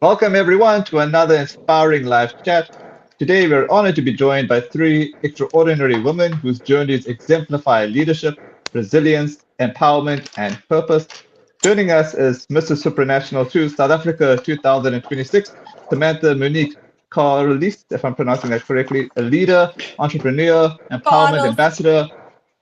Welcome everyone to another inspiring live chat. Today we're honored to be joined by three extraordinary women whose journeys exemplify leadership, resilience, empowerment, and purpose. Joining us is Mrs. Supranational South Africa 2026, Samantha Moenique Carelse, if I'm pronouncing that correctly, a leader, entrepreneur, empowerment Carlos. ambassador,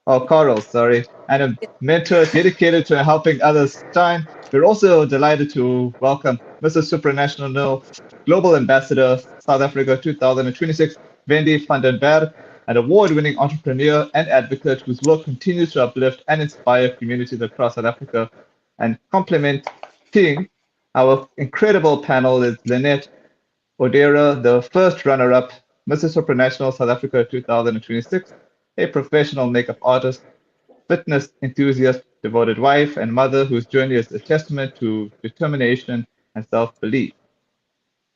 Carl, sorry, and a mentor dedicated to helping others shine. We're also delighted to welcome Mrs. Supranational Global Ambassador, South Africa 2026, Wendy van den Berg, an award-winning entrepreneur and advocate whose work continues to uplift and inspire communities across South Africa. And complementing our incredible panel is Linet, Odera, the first runner-up, Mrs. Supranational South Africa 2026, a professional makeup artist, fitness enthusiast, devoted wife, and mother whose journey is a testament to determination and self-belief.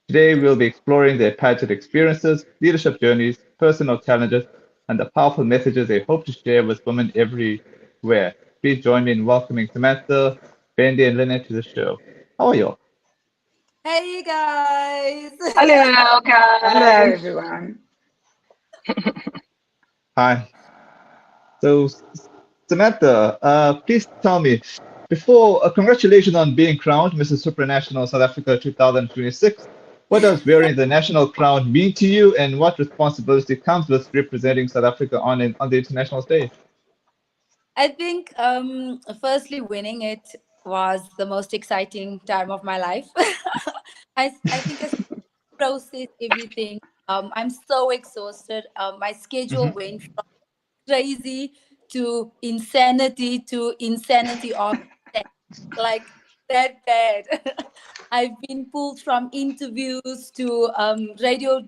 Today, we'll be exploring their pageant experiences, leadership journeys, personal challenges, and the powerful messages they hope to share with women everywhere. Please join me in welcoming Samantha, Wendy, and Linet to the show. How are you? Hey guys. Hello, Hello, guys. everyone. Hi. So, Samantha, please tell me, congratulations on being crowned Mrs. Supranational South Africa 2026. What does wearing the national crown mean to you, and what responsibility comes with representing South Africa on the international stage? I think firstly winning it was the most exciting time of my life. I think I processed everything. I'm so exhausted. My schedule Mhm. went from crazy to insanity of like that bad. I've been pulled from interviews to radio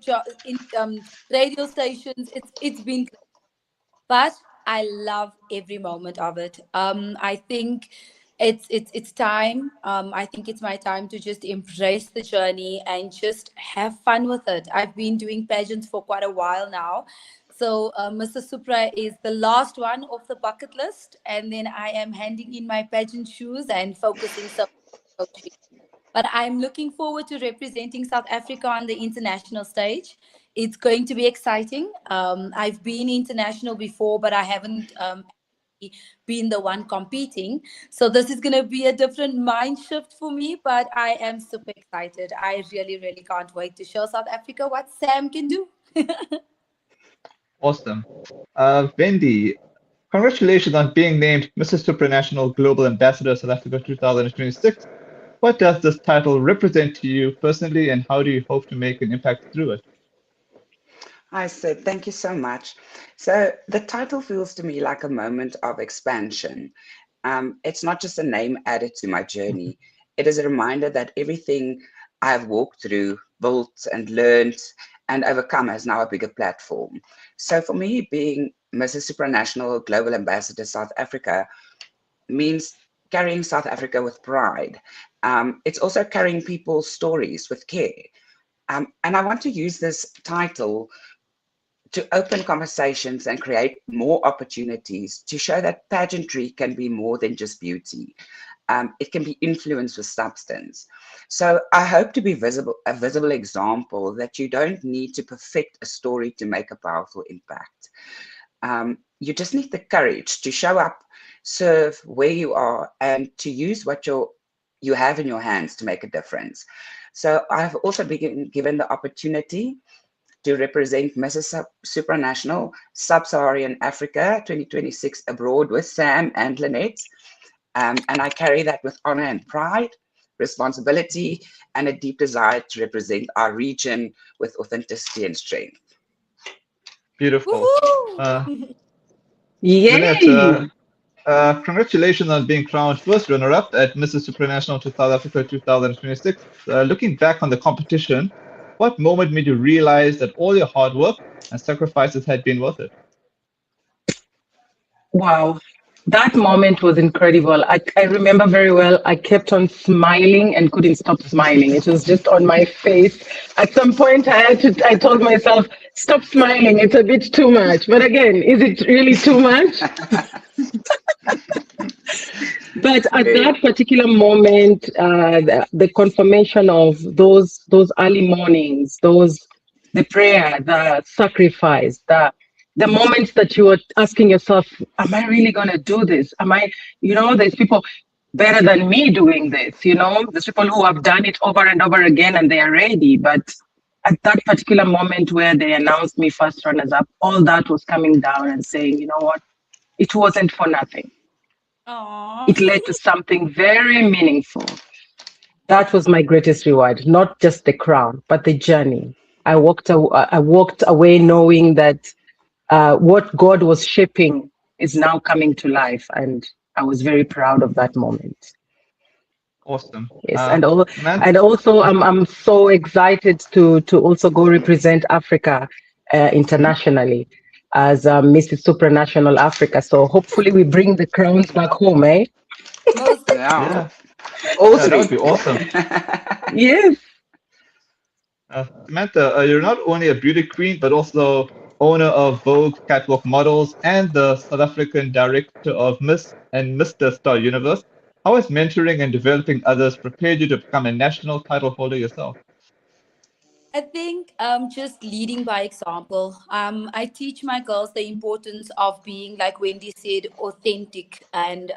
stations. It's been, but I love every moment of it. I think it's time. I think it's my time to just embrace the journey and just have fun with it. I've been doing pageants for quite a while now. So Mr. Supra is the last one off the bucket list, and then I am handing in my pageant shoes and focusing some coaching. But I'm looking forward to representing South Africa on the international stage. It's going to be exciting. I've been international before, but I haven't been the one competing. So this is going to be a different mind shift for me, but I am super excited. I really, really can't wait to show South Africa what Sam can do. Awesome. Wendy, congratulations on being named Mrs. Supranational Global Ambassador South Africa 2026. What does this title represent to you personally, and how do you hope to make an impact through it? Hi, Sid. Thank you so much. So the title feels to me like a moment of expansion. It's not just a name added to my journey. It is a reminder that everything I've walked through, built and learned and overcome has now a bigger platform. So for me, being Mrs. Supranational Global Ambassador South Africa means carrying South Africa with pride. It's also carrying people's stories with care. And I want to use this title to open conversations and create more opportunities to show that pageantry can be more than just beauty. It can be influenced with substance. So I hope to be a visible example that you don't need to perfect a story to make a powerful impact. You just need the courage to show up, serve where you are, and to use what you have in your hands to make a difference. So I've also been given the opportunity to represent Mrs. Supranational Sub-Saharan Africa 2026 abroad with Sam and Linet. And I carry that with honor and pride, responsibility, and a deep desire to represent our region with authenticity and strength. Beautiful. Woohoo! Lynette, Yay! congratulations on being crowned first runner-up at Mrs. Supranational to South Africa 2026. Looking back on the competition, what moment made you realize that all your hard work and sacrifices had been worth it? Wow. That moment was incredible. I remember very well. I kept on smiling and couldn't stop smiling. It was just on my face. At some point, I told myself, stop smiling. It's a bit too much. But again, is it really too much? But at Very- that particular moment, the confirmation of those early mornings, the prayer, the sacrifice, the moments that you were asking yourself, am I really gonna do this? Am I, there's people better than me doing this, there's people who have done it over and over again and they are ready. But at that particular moment where they announced me first runners up, all that was coming down and saying, you know what, it wasn't for nothing. Aww. It led to something very meaningful. That was my greatest reward, not just the crown, but the journey. I walked away knowing that what God was shaping is now coming to life, and I was very proud of that moment. Awesome. Yes, Samantha, and also I'm so excited to also go represent Africa internationally as Mrs. Supranational Africa. So hopefully we bring the crowns back home, eh? Most yeah, yeah, all that would three. be awesome. Yes. Samantha, you're not only a beauty queen, but also owner of Vogue Catwalk Models and the South African director of Miss and Mr. Star Universe. How has mentoring and developing others prepared you to become a national title holder yourself? I think just leading by example. I teach my girls the importance of being, like Wendy said, authentic. And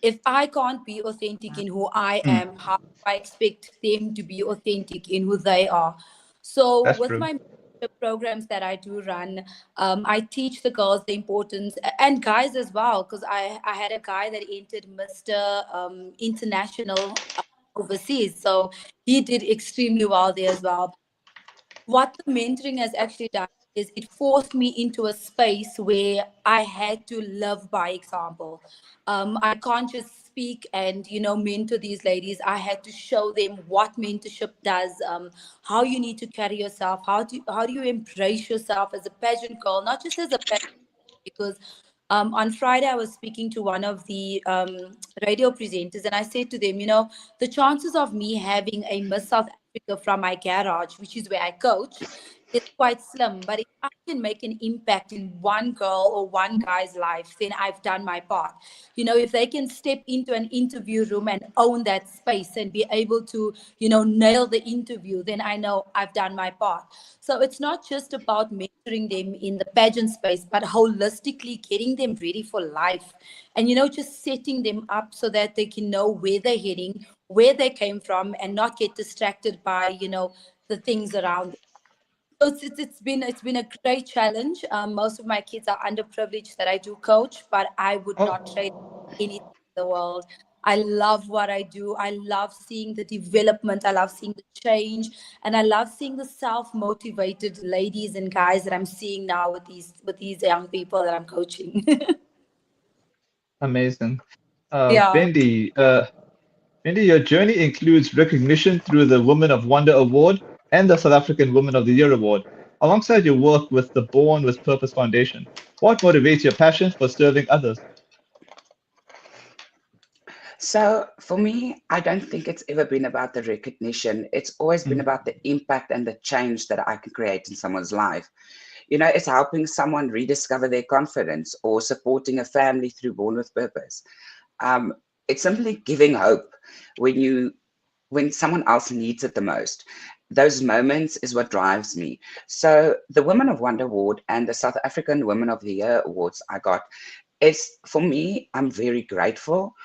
if I can't be authentic in who I Mm, am, how do I expect them to be authentic in who they are? So that's with true. my mentorship programs that I do run, I teach the girls the importance, and guys as well, because I had a guy that entered Mr. International overseas. So he did extremely well there as well. What the mentoring has actually done is it forced me into a space where I had to live by example. I can't just speak and mentor these ladies. I had to show them what mentorship does, how you need to carry yourself, how do you embrace yourself as a pageant girl, not just as a pageant, because on Friday I was speaking to one of the radio presenters, and I said to them, the chances of me having a Miss South Africa from my garage, which is where I coach, is quite slim. But if I can make an impact in one girl or one guy's life, then I've done my part. If they can step into an interview room and own that space and be able to, nail the interview, then I know I've done my part. So it's not just about mentoring them in the pageant space, but holistically getting them ready for life and, just setting them up so that they can know where they're heading, where they came from, and not get distracted by, the things around them. So it's been a great challenge. Most of my kids are underprivileged that I do coach, but I would not Oh, trade anything in the world. I love what I do. I love seeing the development. I love seeing the change, and I love seeing the self-motivated ladies and guys that I'm seeing now with these young people that I'm coaching. amazing. Yeah. Wendy, your journey includes recognition through the Women of Wonder Award and the South African Women of the Year Award, alongside your work with the Born with Purpose Foundation. What motivates your passion for serving others? So for me, I don't think it's ever been about the recognition. It's always been Mm, about the impact and the change that I can create in someone's life. It's helping someone rediscover their confidence or supporting a family through Born with Purpose. Um, it's simply giving hope when someone else needs it the most. Those moments is what drives me. So the Women of Wonder Award and the South African Women of the Year awards I got, it's for me, I'm very grateful,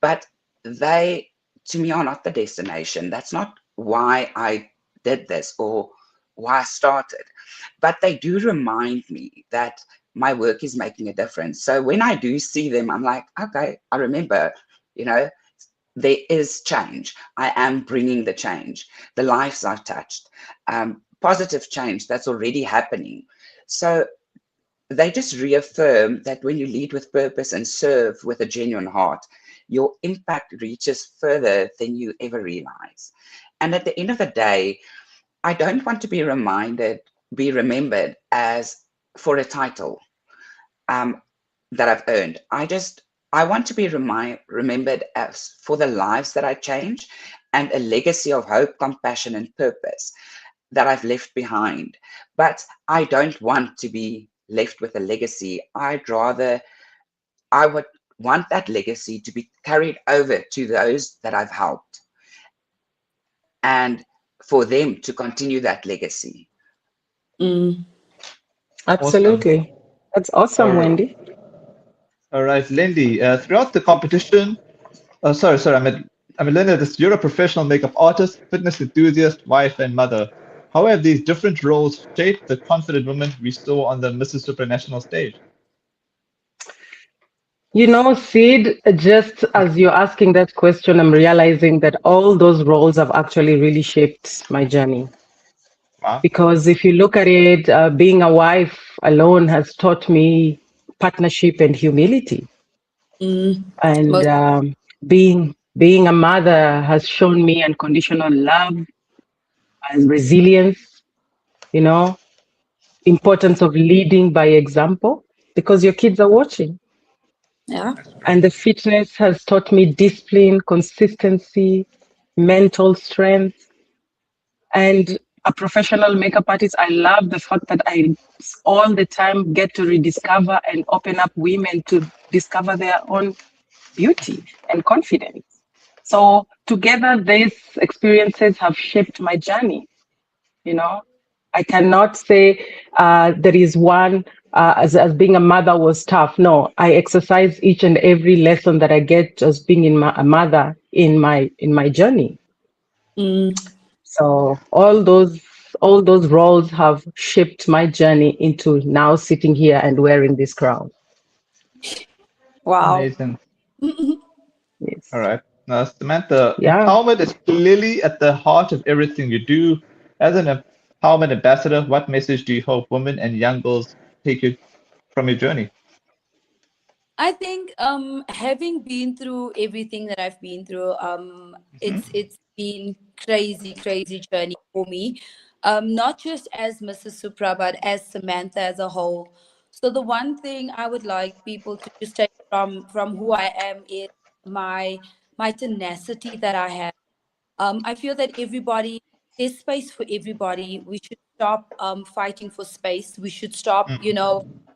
but they to me are not the destination. That's not why I did this or why I started. But they do remind me that my work is making a difference. So when I do see them, I'm like, okay, I remember, you know, there is change. I am bringing the change. The lives I've touched, positive change that's already happening. So they just reaffirm that when you lead with purpose and serve with a genuine heart, your impact reaches further than you ever realize. And at the end of the day, I don't want to be remembered as for a title that I've earned. I want to be remembered as for the lives that I change and a legacy of hope, compassion, and purpose that I've left behind. But I don't want to be left with a legacy. I would want that legacy to be carried over to those that I've helped, and for them to continue that legacy. Awesome. Absolutely. That's awesome, All, Wendy. all right, Lindy. Throughout the competition, I mean, Linda, you're a professional makeup artist, fitness enthusiast, wife, and mother. How have these different roles shaped the confident woman we saw on the Mrs. Supranational stage? You know, Sid, just as you're asking that question, I'm realizing that all those roles have actually really shaped my journey. Wow. Because if you look at it, being a wife alone has taught me partnership and humility. And Most, being a mother has shown me unconditional love and resilience, you know, importance of leading by example because your kids are watching. yeah. And the fitness has taught me discipline, consistency, mental strength. And a professional makeup artist, I love the fact that I all the time get to rediscover and open up women to discover their own beauty and confidence. So together, these experiences have shaped my journey. You know, I cannot say there is one as being a mother was tough. No, I exercise each and every lesson that I get as being a mother in my journey. So all those roles have shaped my journey into now sitting here and wearing this crown. Wow. Amazing. All Yes. right. Now, Samantha, Yeah. empowerment is clearly at the heart of everything you do. As an empowerment ambassador, what message do you hope women and young girls take you from your journey? I think having been through everything that I've been through, it's been crazy journey for me. Not just as Mrs. Supra, but as Samantha as a whole. So the one thing I would like people to just take from who I am is my tenacity that I have. I feel that there's space for everybody. We should stop fighting for space. We should stop,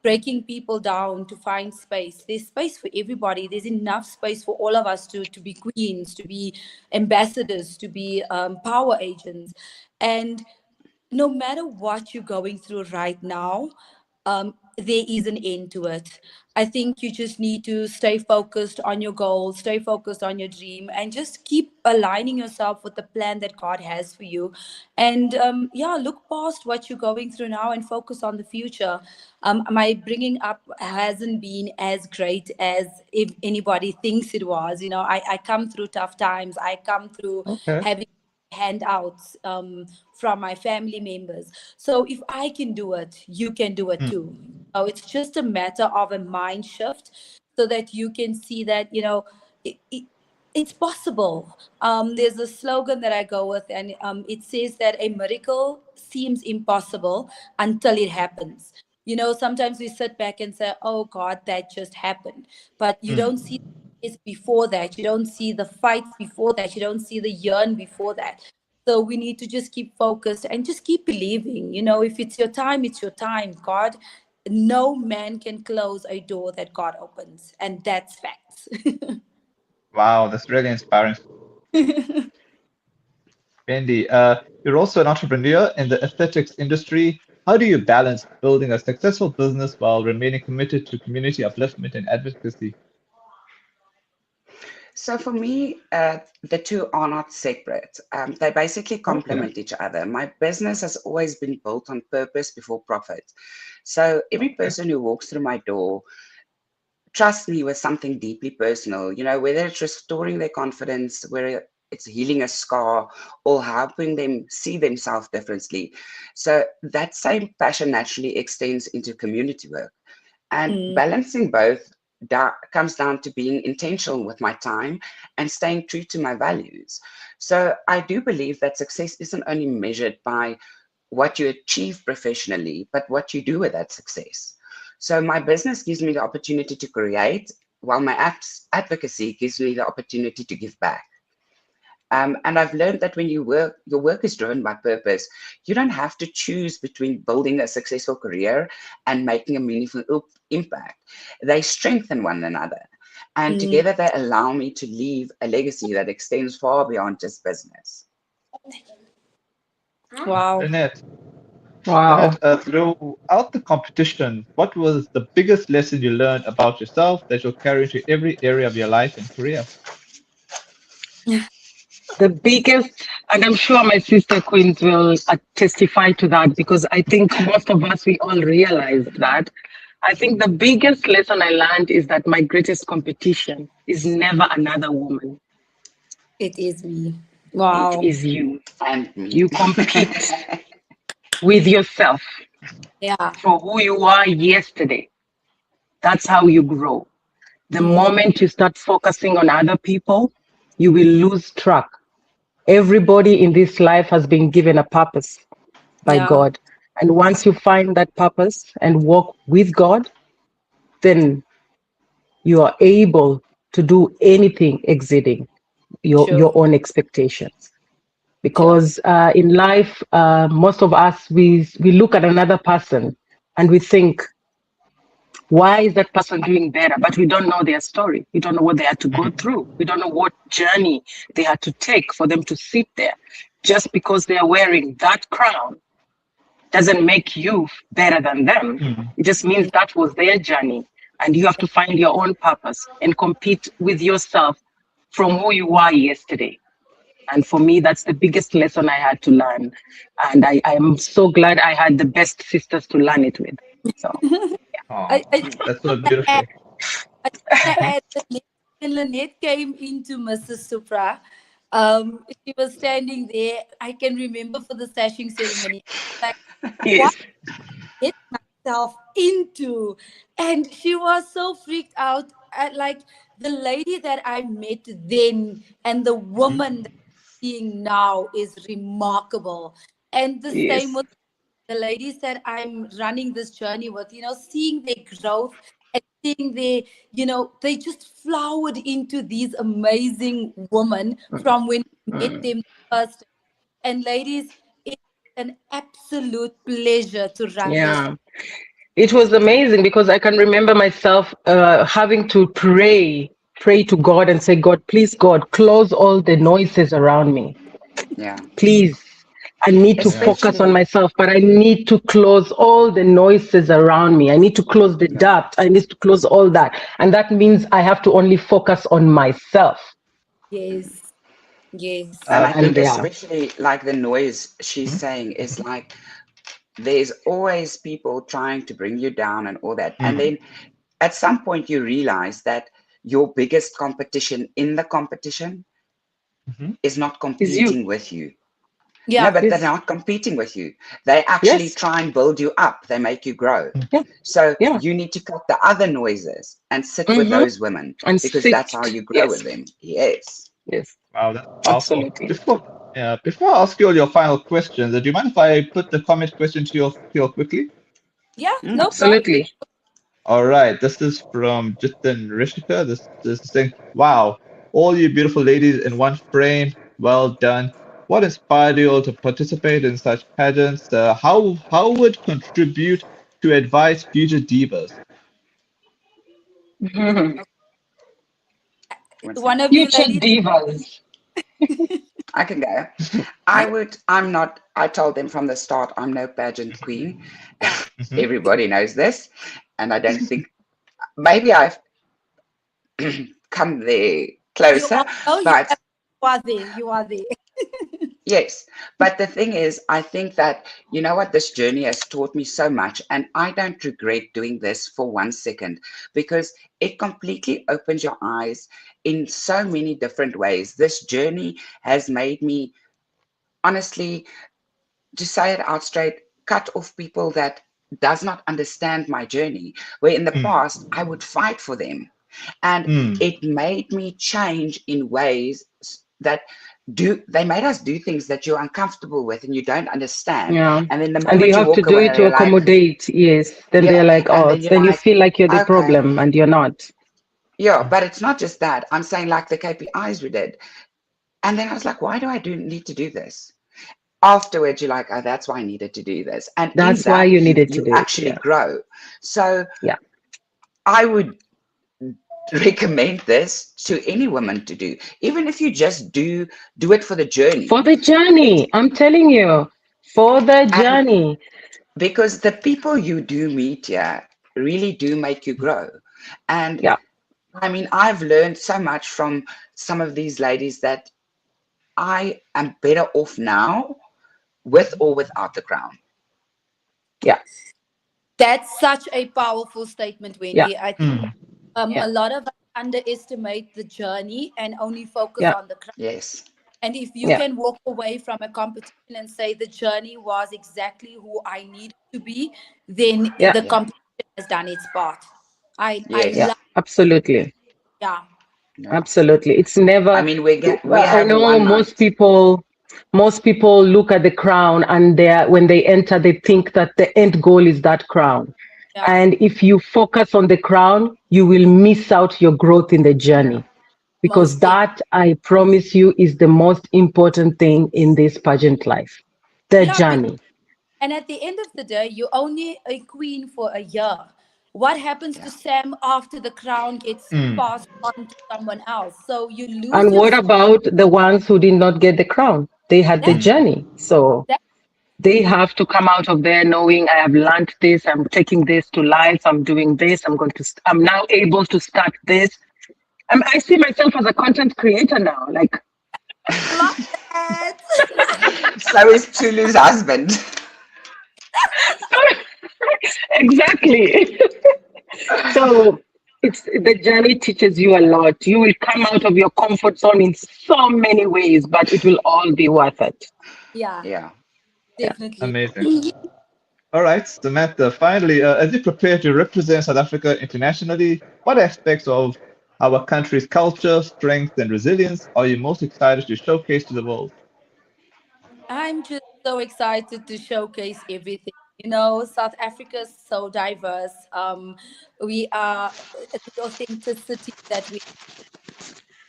breaking people down to find space. There's space for everybody. There's enough space for all of us to be queens, to be ambassadors, to be power agents. And no matter what you're going through right now, there is an end to it. I think you just need to stay focused on your goals, stay focused on your dream, and just keep aligning yourself with the plan that God has for you. And yeah, look past what you're going through now and focus on the future. My bringing up hasn't been as great as if anybody thinks it was. I come through tough times. I come through Okay. having handouts from my family members. So if I can do it, you can do it too. So it's just a matter of a mind shift so that you can see that, it's possible. There's a slogan that I go with, and it says that a miracle seems impossible until it happens. Sometimes we sit back and say, oh God, that just happened. But you don't see is before that. You don't see the fights before that. You don't see the yearn before that. So we need to just keep focused and just keep believing. If it's your time, it's your time. God, no man can close a door that God opens. And that's facts. Wow, that's really inspiring. Wendy, you're also an entrepreneur in the aesthetics industry. How do you balance building a successful business while remaining committed to community upliftment and advocacy? So for me, the two are not separate. They basically Okay. complement each other. My business has always been built on purpose before profit. So every Okay. person who walks through my door trusts me with something deeply personal, whether it's restoring their confidence, whether it's healing a scar or helping them see themselves differently. So that same passion naturally extends into community work. And Mm, balancing both comes down to being intentional with my time and staying true to my values. So I do believe that success isn't only measured by what you achieve professionally, but what you do with that success. So my business gives me the opportunity to create, while my advocacy gives me the opportunity to give back. And I've learned that when your work is driven by purpose, you don't have to choose between building a successful career and making a meaningful impact. They strengthen one another. And together they allow me to leave a legacy that extends far beyond just business. Wow. Linet, Wow. throughout the competition, what was the biggest lesson you learned about yourself that you'll carry into every area of your life and career? The biggest, and I'm sure my sister queens will testify to that, because I think most of us, we all realized that. I think the biggest lesson I learned is that my greatest competition is never another woman. It is me. It Wow. is you. And me. You compete with yourself Yeah. for who you are yesterday. That's how you grow. The moment you start focusing on other people, you will lose track. Everybody in this life has been given a purpose by Yeah. God. And once you find that purpose and walk with God, then you are able to do anything exceeding your own expectations. Because in life, most of us, we look at another person and we think, why is that person doing better? But we don't know their story. We don't know what they had to go through. We don't know what journey they had to take for them to sit there. Just because they are wearing that crown doesn't make you better than them. It just means that was their journey. And you have to find your own purpose and compete with yourself from who you were yesterday. And for me, that's the biggest lesson I had to learn. And I am so glad I had the best sisters to learn it with. So, Oh, that's so beautiful. I add that when Linet came into Mrs. Supra, she was standing there. I can remember for the sashing ceremony. Like, what yes. get myself into? And she was so freaked out. Like the lady that I met then and the woman that I'm seeing now is remarkable. And the Yes. same with the ladies that I'm running this journey with, seeing their growth and seeing their, they just flowered into these amazing women from when we met them first. And ladies, it's an absolute pleasure to run this. Yeah. It was amazing because I can remember myself having to pray to God and say, God, please, God, close all the noises around me. Yeah. Please. I need to focus on Especially, myself, but I need to close all the noises around me. I need to close the doubt. I need to close all that. And that means I have to only focus on myself. Yes. Yes. and I think Yeah. especially like the noise she's saying is like, there's always people trying to bring you down and all that. And then at some point you realize that your biggest competition in the competition is not Is you. competing with you. Yeah. No, but Yes. they're not competing with you. They actually try and build you up. They make you grow. Yeah. So Yeah. you need to cut the other noises and sit with those women, And because sit. that's how you grow with them. Yes. Yes. Wow, that's powerful. Absolutely. Before I ask you all your final questions, do you mind if I put the comment question to you quickly? Yeah. No problem. Absolutely. All right, this is from Jitin Rishika. This is saying, wow, all you beautiful ladies in one frame. Well done. What inspired you all to participate in such pageants? How would contribute to advise future divas? One of you Future ladies. divas. I can go. I told them from the start, I'm no pageant queen. Everybody knows this. And I don't think, maybe I've come there closer, but You are there. yes. But the thing is, I think that, you know what, this journey has taught me so much, and I don't regret doing this for 1 second, because it completely opens your eyes in so many different ways. This journey has made me, honestly, to say it out straight, cut off people that does not understand my journey, where in the past I would fight for them. And it made me change in ways that they made us do things that you're uncomfortable with and you don't understand. Yeah. And then the And moment you have to walk do away, it to you're like, accommodate. Yes. Then they're like, and oh, then you're then you like, feel like you're the okay. problem and you're not. Yeah, but it's not just that. I'm saying like the KPIs we did. And then I was like, why do I need to do this? Afterwards, you're like, oh, that's why I needed to do this. And That's in why that, you needed to you do it. actually Yeah. grow. So Yeah. I would recommend this to any woman to do, even if you just do it for the journey. For the journey, I'm telling you, for the And journey. because the people you do meet here really do make you grow. And Yeah, I mean, I've learned so much from some of these ladies that I am better off now with or without the crown. yeah, That's such a powerful statement, yeah, Wendy. I think Mm. yeah, a lot of us underestimate the journey and only focus yeah, on the crown. Yes. And if you yeah, can walk away from a competition and say the journey was exactly who I needed to be, then yeah, the Yeah. competition has done its part. I yeah, Yes. love, absolutely. yeah, Yeah. Absolutely. It's I never, mean, we I have know one night. most people look at the crown and when they enter, they think that the end goal is that crown. yeah, And if you focus on the crown, you will miss out your growth in the journey, because most definitely. that, I promise you, is the most important thing in this pageant life, the Yeah, journey. and at the end of the day, you're only a queen for a year. What happens to Yeah. Sam after the crown gets Mm. passed on to someone else? So you lose And your what about the ones who did not get the crown? They had the that Mm. journey. So that they have to come out of there knowing I have learned this, I'm taking this to life, I'm doing this, I'm now able to start this. I see myself as a content creator now. Like, love that. So is Tulu's husband. exactly. So the journey teaches you a lot. You will come out of your comfort zone in so many ways, but it will all be worth it. Yeah, Yeah. Yeah. definitely. Amazing. All right, Samantha, finally, as you prepare to represent South Africa internationally, what aspects of our country's culture, strength, and resilience are you most excited to showcase to the world? I'm just so excited to showcase everything. You know, South Africa is so diverse. We are the authenticity that we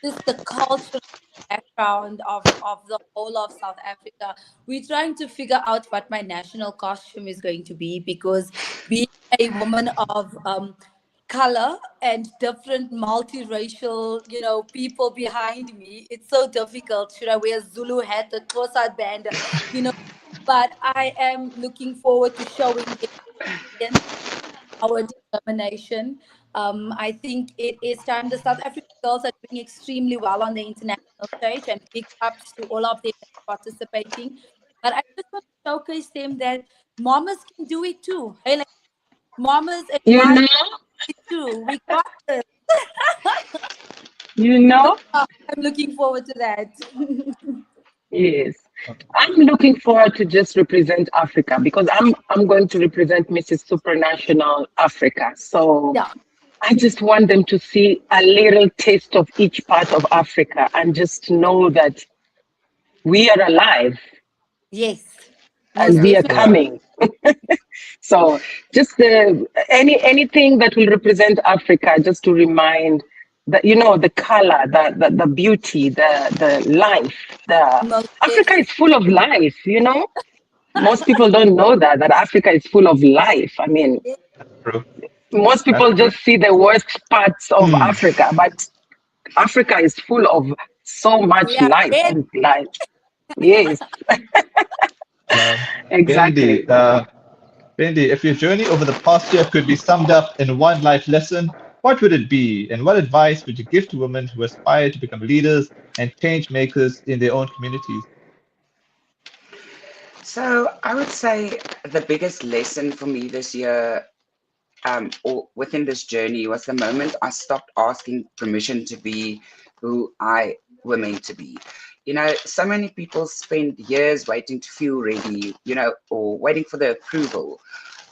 just the cultural background of the whole of South Africa. We're trying to figure out what my national costume is going to be because being a woman of color and different multiracial, people behind me, it's so difficult. Should I wear a Zulu hat, a Xhosa band, you know? But I am looking forward to showing it our determination. I think it is time. The South African girls are doing extremely well on the international stage, and big ups to all of them participating. But I just want to showcase them that mamas can do it too. Hey, like, mamas and You wives know, can do it too. We got this. you So know, I'm looking forward to that. yes. I'm looking forward to just represent Africa because I'm going to represent Mrs. Supranational Africa. So Yeah. I just want them to see a little taste of each part of Africa and just know that we are alive Yes. and Most we are definitely. Yeah. coming. So just anything that will represent Africa, just to remind that, the color, the beauty, the life. The Most Africa definitely. is full of life. Most people don't know that Africa is full of life. I mean, True. most That's people true. just see the worst parts of Mm. Africa, but Africa is full of so We much are life ready. and life. Yes, Um, exactly. Wendy, Wendy, if your journey over the past year could be summed up in one life lesson, what would it be? And what advice would you give to women who aspire to become leaders and change makers in their own communities? So I would say the biggest lesson for me this year, or within this journey, was the moment I stopped asking permission to be who I were meant to be. So many people spend years waiting to feel ready, or waiting for the approval,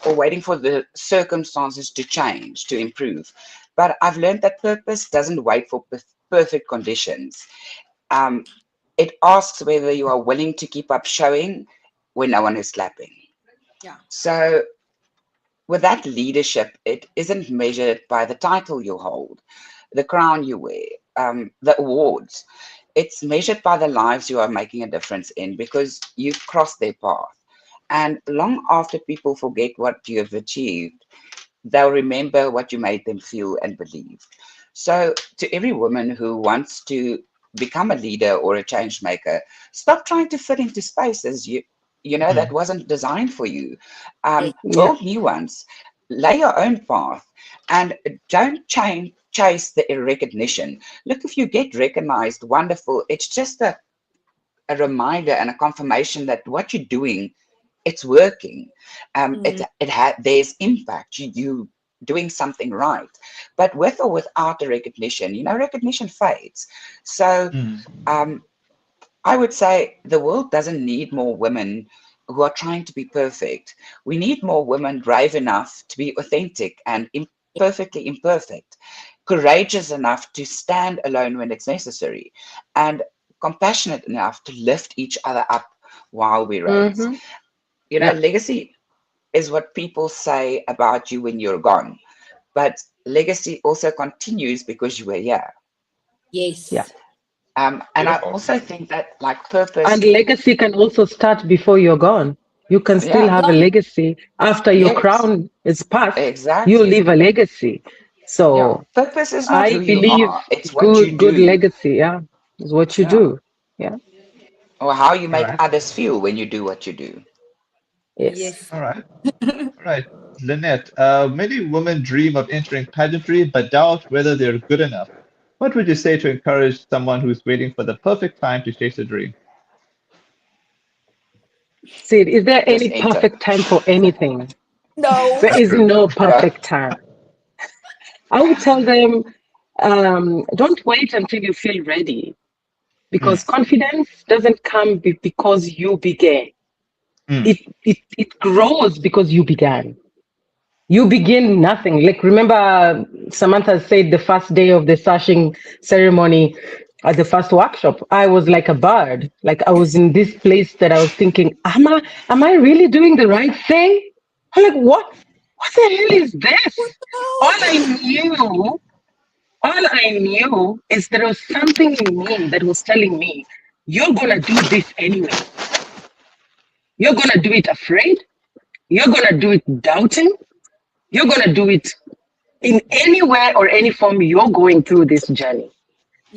or waiting for the circumstances to change, to improve. But I've learned that purpose doesn't wait for perfect conditions. Um, it asks whether you are willing to keep up showing when no one is clapping. Yeah. So, with that leadership, it isn't measured by the title you hold, the crown you wear, the awards. It's measured by the lives you are making a difference in because you've crossed their path. And long after people forget what you have achieved, they'll remember what you made them feel and believe. So to every woman who wants to become a leader or a change maker, stop trying to fit into spaces you know that wasn't designed for you. Yes. Yeah. Build new ones, lay your own path, and don't chase the recognition. Look, if you get recognized, wonderful. It's just a reminder and a confirmation that what you're doing, it's working. There's impact. You doing something right. But with or without the recognition, recognition fades. So I would say the world doesn't need more women who are trying to be perfect. We need more women brave enough to be authentic and perfectly imperfect, courageous enough to stand alone when it's necessary, and compassionate enough to lift each other up while we raise. Mm-hmm. Yeah. Legacy is what people say about you when you're gone, but legacy also continues because you were here. Yeah. Yes. And I also think that like purpose, And legacy can also start before you're gone. You can still yeah, have a Yeah. legacy after your yes, crown is passed. You exactly. leave a legacy. Yeah, So purpose is not I who you believe are, it's what you good do. legacy, yeah, is what you Yeah, do. Yeah. or how you All make right. others feel when you do what you do. Yes. Yes. All right. All right. Lynette, many women dream of entering pageantry but doubt whether they're good enough. What would you say to encourage someone who's waiting for the perfect time to chase a dream? Sid, is there Just any enter. perfect time for anything? No. There That's is true. no No. perfect time. I would tell them, don't wait until you feel ready, Mm, because confidence doesn't come because you began. mm, It grows because you began. You begin nothing. Like, remember, Samantha said the first day of the sashing ceremony at the first workshop, I was like a bird. Like, I was in this place that I was thinking, am I really doing the right thing? I'm like, what the hell is this? All I knew, all I knew is there was something in me that was telling me, you're gonna do this anyway. You're gonna do it afraid. You're gonna do it doubting. You're gonna do it in any way or any form you're going through this journey.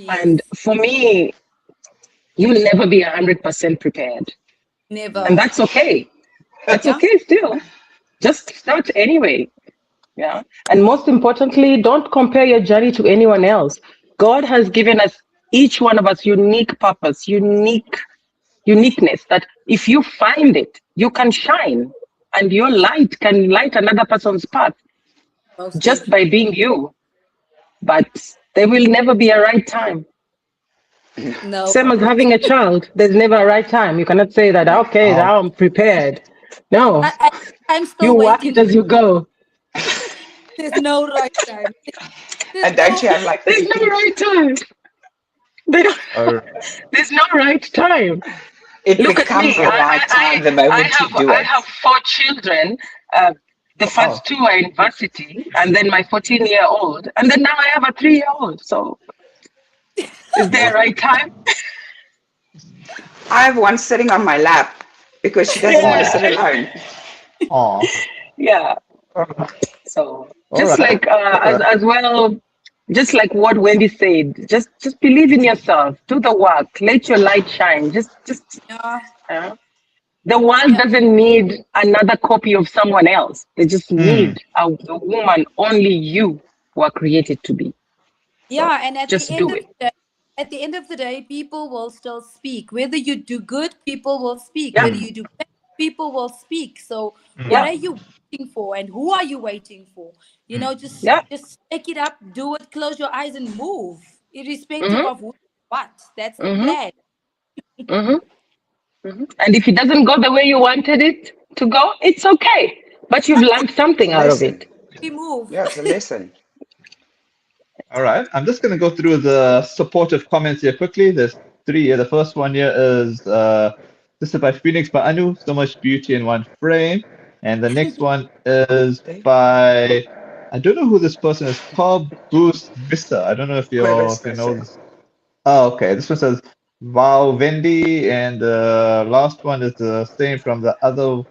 And Yes. for me, you'll never be 100% prepared. And Never. that's okay. That's Yeah. okay still. Just start anyway. Yeah. And most importantly, don't compare your journey to anyone else. God has given us, each one of us, unique purpose, uniqueness that if you find it, you can shine and your light can light another person's path Most just definitely. by being you. But there will never be a right time. No. Same as having a child, there's never a right time. You cannot say that, okay, oh, now I'm prepared. No, I, I'm you still work it waiting. as you go. There's no right time. There's And don't no. you have like There's three no kids? right time. There- all right. There's no right time. It Look at becomes me. the right time the moment you do I it. have four children. The Oh, first two are in varsity, and then my 14-year-old, and then now I have a 3-year-old. So is there a amazing. right time? I have one sitting on my lap because she doesn't want to Oh, sit alone. oh. Yeah. All right. So All just right. like All right. as well, just like what Wendy said, just believe in yourself, do the work, let your light shine. Just Yeah. uh, the world Yeah. doesn't need another copy of someone else. They just Mm, need a woman only you were created to be. So Yeah. And just do it. at the end of the day, people will still speak. Whether you do good, people will speak. Yeah, Whether mm, you do bad, people will speak. So what mm, yeah, are you waiting for, and who are you waiting for? mm. Just yeah. take it up, do it, close your eyes, and move, irrespective Mm-hmm, of who, what. That's the mm-hmm, plan. mm-hmm, mm-hmm. And if it doesn't go the way you wanted it to go, it's okay. But you've learned It's something a out of lesson. it. We move. Yeah, it's a lesson. All right. I'm just going to go through the supportive comments here quickly. There's three here. The first one here is this is by Phoenix by Anu, so much beauty in one frame. And the next one is by I don't know who this person is, Cobb Boost Vista. I don't know if you know this. Oh, okay. This one says wow, Wendy, and the last one is the same from the other.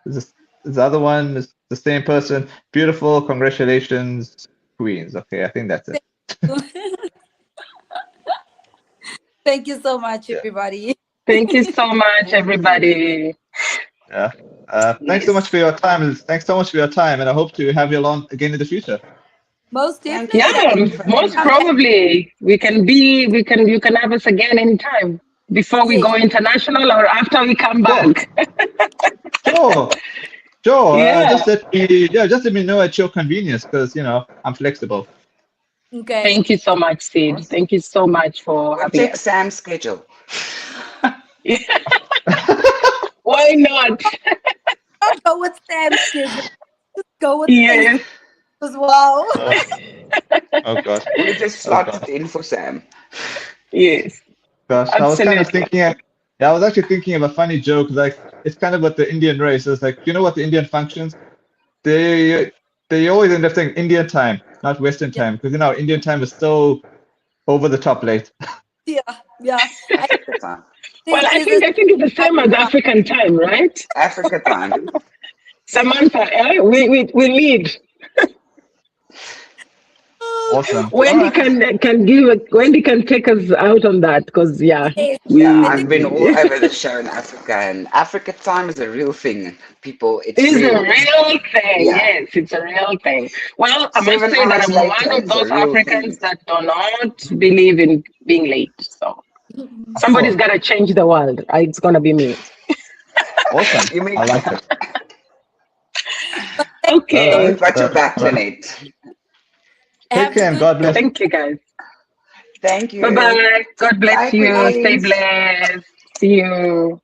This, the other one is the same person. Beautiful, congratulations, Queens. Okay, I think that's it. Thank you so much, Yeah. everybody. Thank you so much, everybody. Yeah. Thanks so much for your time. Thanks so much for your time, and I hope to have you along again in the future. Most Thank you. definitely. Yeah, Thank you for most having us. probably you can have us again anytime before we go Yes. international or after we come Sure. back. Sure. Sure. Yeah. Just let me know at your convenience, because I'm flexible. Okay. Thank you so much, Sid. Awesome. Thank you so much for We'll having check us. Sam's schedule. Why not? Don't go with Sam's schedule. Just go with Yes. Facebook as well. Oh gosh. We just Oh slot gosh. it in for Sam. Yes. Gosh. I was kind of Absolutely. thinking. Yeah, I was actually thinking of a funny joke. Like it's kind of what the Indian race is like. You know what the Indian functions? They always end up saying Indian time, not Western Yeah. time, because Indian time is so over the top late. Yeah. Yeah. Africa time. Well, I There's think it's the same as a African time, right? Africa time. Samantha, we lead. Awesome. All Wendy right. Wendy can take us out on that because yes. Yeah, I we I've been all over the show in Africa, and Africa time is a real thing, people. It's It's a real. real thing. Yeah. Yes, it's a real thing. Well, I must 7 say that hours I'm later, one of it's a those real Africans thing. that do not believe in being late. So somebody's Cool. got to change the world. It's going to be me. Awesome. You mean, I like it. Okay. we've got your back, All right. Linet. Take have a care and good God bless. Thank you, guys. Thank you. Bye-bye. God bless Bye, you. Stay Queens. blessed. See you.